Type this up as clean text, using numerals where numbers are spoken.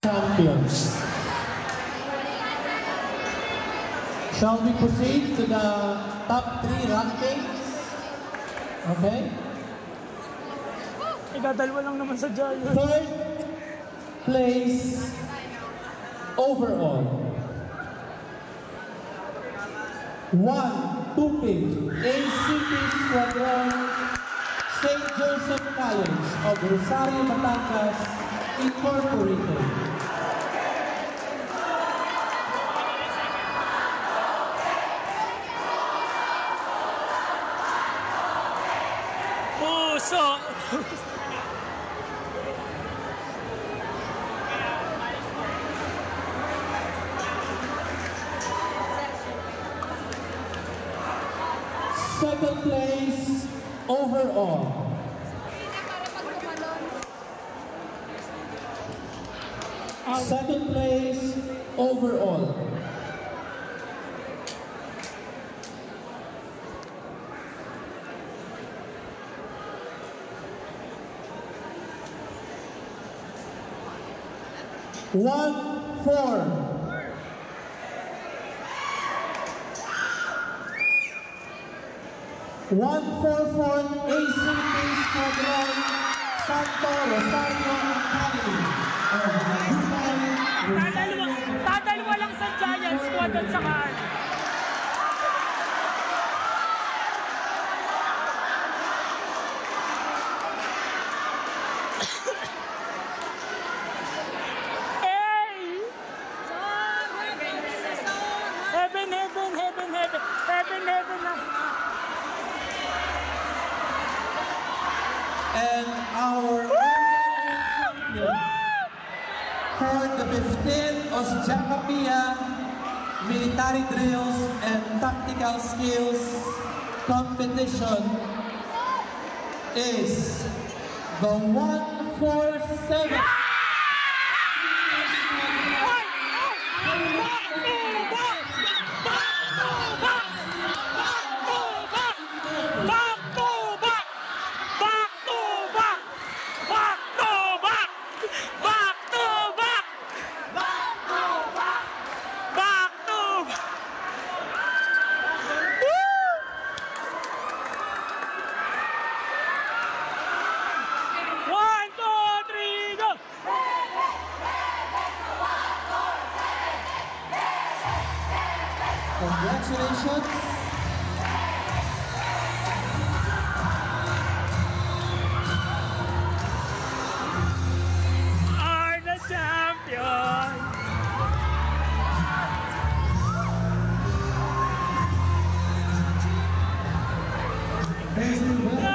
Champions. Shall we proceed to the top 3 rankings? Okay. Ikadalwa lang naman sa Giants. Third place overall. 1 Tupig ACP Squadron, St. Joseph College of Rosario, Batangas, Incorporated. Puso! Second place overall. Second place overall. One, four. One, four, four, ACP Squadron, Santo Rosario Academy. Dadalwa lang sa Giants Squadron sa kaan. Heaven na. And our champion for the 15th Osjakapia Military Drills and Tactical Skills Competition is the 147. Congratulations. Are the champion. Thank you.